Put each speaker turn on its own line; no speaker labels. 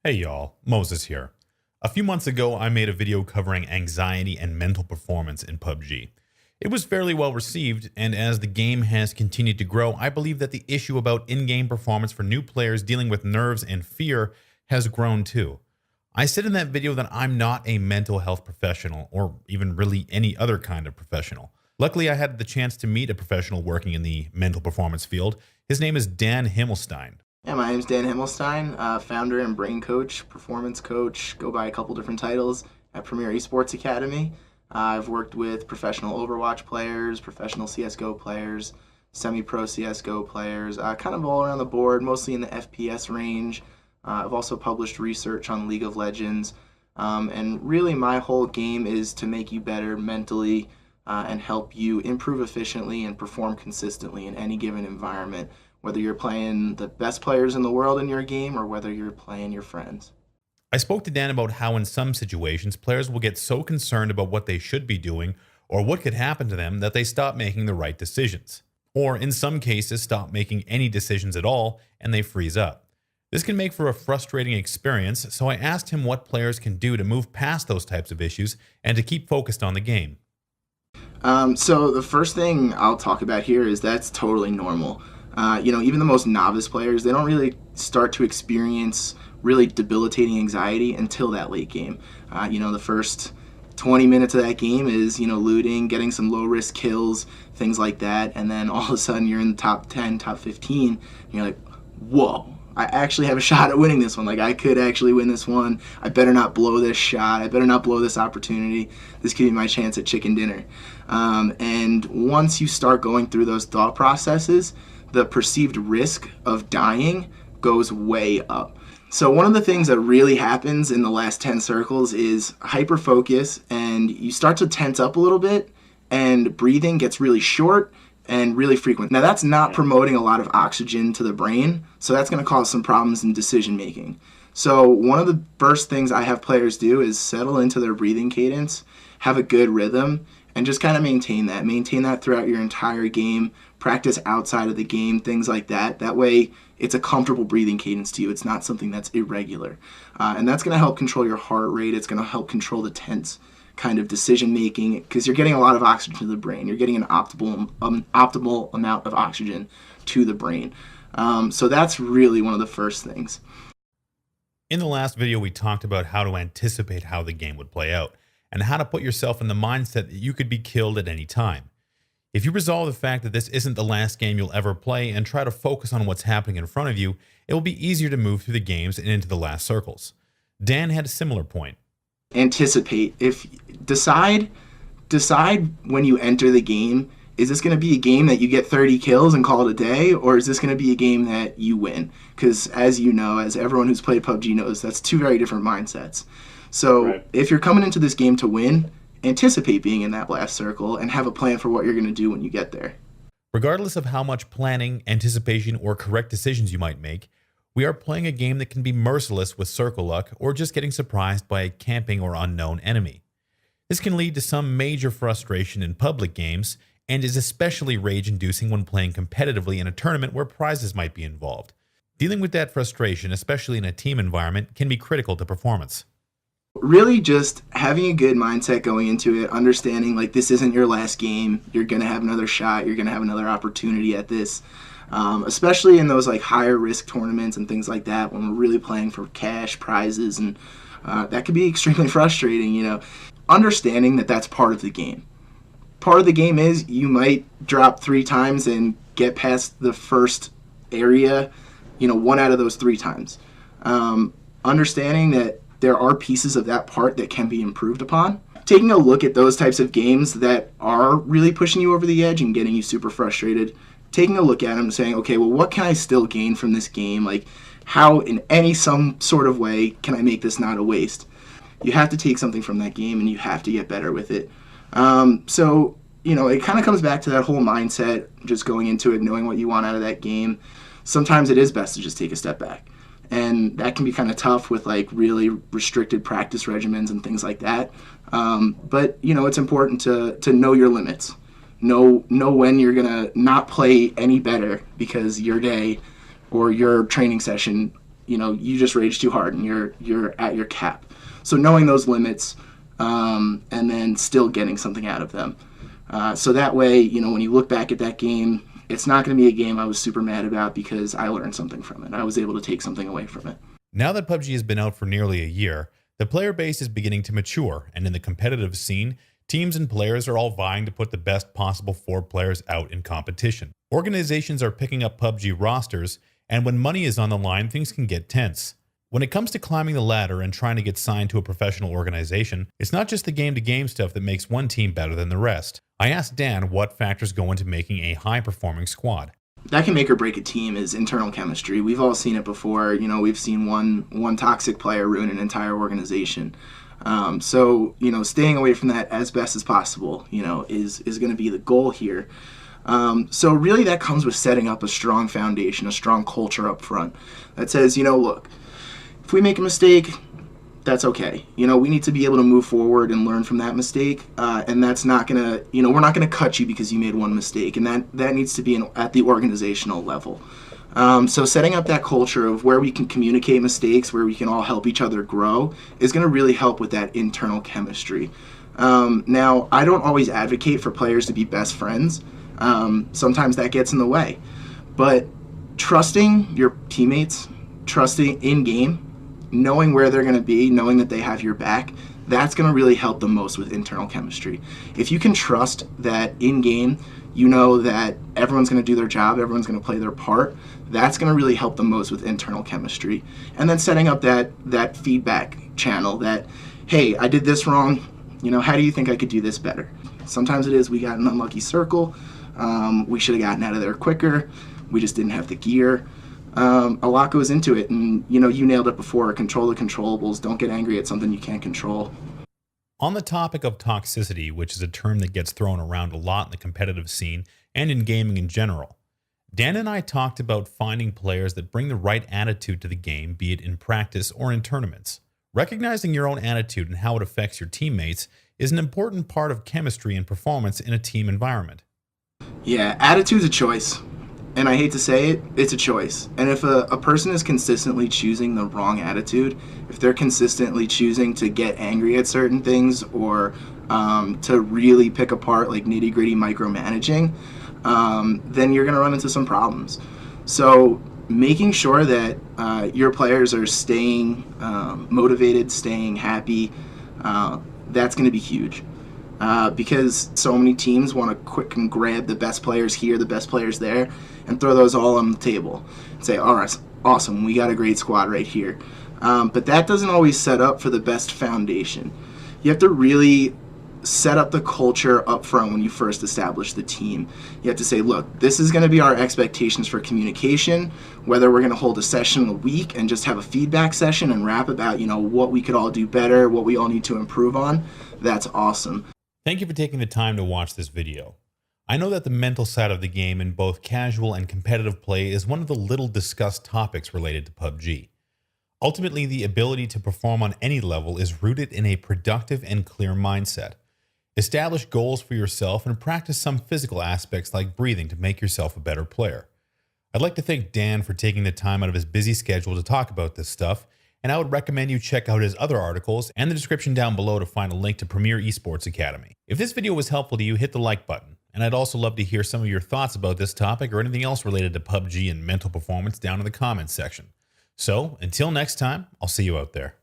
Hey y'all, Moses here. A few months ago, I made a video covering anxiety and mental performance in PUBG. It was fairly well received, and as the game has continued to grow, I believe that the issue about in-game performance for new players dealing with nerves and fear has grown too. I said in that video that I'm not a mental health professional, or even really any other kind of professional. Luckily, I had the chance to meet a professional working in the mental performance field. His name is Dan Himmelstein.
Yeah, my name's Dan Himmelstein, founder and brain coach, performance coach, go by a couple different titles at Premier Esports Academy. I've worked with professional Overwatch players, professional CSGO players, semi-pro CSGO players, kind of all around the board, mostly in the FPS range. I've also published research on League of Legends, and really my whole game is to make you better mentally and help you improve efficiently and perform consistently in any given environment, whether you're playing the best players in the world in your game or whether you're playing your friends.
I spoke to Dan about how in some situations players will get so concerned about what they should be doing or what could happen to them that they stop making the right decisions. Or in some cases stop making any decisions at all and they freeze up. This can make for a frustrating experience, so I asked him what players can do to move past those types of issues and to keep focused on the game.
So the first thing I'll talk about here is that's totally normal. Even the most novice players, they don't really start to experience really debilitating anxiety until that late game. The first 20 minutes of that game is, looting, getting some low-risk kills, things like that, and then all of a sudden you're in the top 10, top 15, and you're like, whoa, I actually have a shot at winning this one. Like, I could actually win this one. I better not blow this shot. I better not blow this opportunity. This could be my chance at chicken dinner. And once you start going through those thought processes, the perceived risk of dying goes way up. So one of the things that really happens in the last 10 circles is hyper-focus, and you start to tense up a little bit, and breathing gets really short and really frequent. Now that's not promoting a lot of oxygen to the brain, so that's going to cause some problems in decision making. So one of the first things I have players do is settle into their breathing cadence, have a good rhythm, and just kind of maintain that. Maintain that throughout your entire game. Practice outside of the game, things like that. That way, it's a comfortable breathing cadence to you. It's not something that's irregular. And that's going to help control your heart rate. It's going to help control the tense kind of decision making because you're getting a lot of oxygen to the brain. You're getting an optimal amount of oxygen to the brain. So that's really one of the first things.
In the last video, we talked about how to anticipate how the game would play out and how to put yourself in the mindset that you could be killed at any time. If you resolve the fact that this isn't the last game you'll ever play and try to focus on what's happening in front of you, it will be easier to move through the games and into the last circles. Dan had a similar point.
Anticipate. Decide when you enter the game, is this going to be a game that you get 30 kills and call it a day, or is this going to be a game that you win? Because as you know, as everyone who's played PUBG knows, that's two very different mindsets. So If you're coming into this game to win, anticipate being in that last circle and have a plan for what you're going to do when you get there.
Regardless of how much planning, anticipation, or correct decisions you might make, we are playing a game that can be merciless with circle luck or just getting surprised by a camping or unknown enemy. This can lead to some major frustration in public games and is especially rage-inducing when playing competitively in a tournament where prizes might be involved. Dealing with that frustration, especially in a team environment, can be critical to performance.
Really just having a good mindset going into it, understanding like this isn't your last game, you're going to have another shot, you're going to have another opportunity at this, especially in those like higher risk tournaments and things like that when we're really playing for cash prizes, and that can be extremely frustrating. Understanding that that's part of the game. Part of the game is you might drop 3 times and get past the first area, 1 out of those 3 times. Understanding that there are pieces of that part that can be improved upon. Taking a look at those types of games that are really pushing you over the edge and getting you super frustrated, taking a look at them and saying, okay, well, what can I still gain from this game? Like, how in some sort of way can I make this not a waste? You have to take something from that game and you have to get better with it. It kind of comes back to that whole mindset, just going into it, knowing what you want out of that game. Sometimes it is best to just take a step back. And that can be kind of tough with like really restricted practice regimens and things like that. But it's important to know your limits. Know when you're gonna not play any better because your day or your training session you just rage too hard and you're at your cap. So knowing those limits, and then still getting something out of them. So that way, when you look back at that game, it's not going to be a game I was super mad about because I learned something from it. I was able to take something away from it.
Now that PUBG has been out for nearly a year, the player base is beginning to mature, and in the competitive scene, teams and players are all vying to put the best possible 4 players out in competition. Organizations are picking up PUBG rosters, and when money is on the line, things can get tense. When it comes to climbing the ladder and trying to get signed to a professional organization, it's not just the game-to-game stuff that makes one team better than the rest. I asked Dan what factors go into making a high-performing squad.
That can make or break a team is internal chemistry. We've all seen it before. We've seen one toxic player ruin an entire organization. So staying away from that as best as possible, is going to be the goal here. So really that comes with setting up a strong foundation, a strong culture up front that says, look, if we make a mistake, that's okay. We need to be able to move forward and learn from that mistake. And that's not going to, we're not going to cut you because you made one mistake. And that needs to be at the organizational level. So setting up that culture of where we can communicate mistakes, where we can all help each other grow, is going to really help with that internal chemistry. Now, I don't always advocate for players to be best friends. Sometimes that gets in the way. But trusting your teammates, trusting in-game, knowing where they're going to be, knowing that they have your back, that's going to really help the most with internal chemistry. If you can trust that in-game, that everyone's going to do their job, everyone's going to play their part, that's going to really help the most with internal chemistry. And then setting up that feedback channel that, hey, I did this wrong, how do you think I could do this better? Sometimes it is we got an unlucky circle, we should have gotten out of there quicker, we just didn't have the gear. A lot goes into it, and you nailed it before. Control the controllables. Don't get angry at something you can't control.
On the topic of toxicity, which is a term that gets thrown around a lot in the competitive scene and in gaming in general, Dan and I talked about finding players that bring the right attitude to the game, be it in practice or in tournaments. Recognizing your own attitude and how it affects your teammates is an important part of chemistry and performance in a team environment.
Yeah, attitude's a choice. And I hate to say it, it's a choice. And if a person is consistently choosing the wrong attitude, if they're consistently choosing to get angry at certain things or to really pick apart like nitty-gritty micromanaging, then you're going to run into some problems. So making sure that your players are staying motivated, staying happy, that's going to be huge. Because so many teams want to quick and grab the best players here, the best players there, and throw those all on the table and say, all right, awesome, we got a great squad right here. But that doesn't always set up for the best foundation. You have to really set up the culture up front when you first establish the team. You have to say, look, this is going to be our expectations for communication, whether we're going to hold a session a week and just have a feedback session and rap about, what we could all do better, what we all need to improve on. That's awesome.
Thank you for taking the time to watch this video. I know that the mental side of the game in both casual and competitive play is one of the little discussed topics related to PUBG. Ultimately, the ability to perform on any level is rooted in a productive and clear mindset. Establish goals for yourself and practice some physical aspects like breathing to make yourself a better player. I'd like to thank Dan for taking the time out of his busy schedule to talk about this stuff, and I would recommend you check out his other articles and the description down below to find a link to Premier Esports Academy. If this video was helpful to you, hit the like button. And I'd also love to hear some of your thoughts about this topic or anything else related to PUBG and mental performance down in the comments section. So, until next time, I'll see you out there.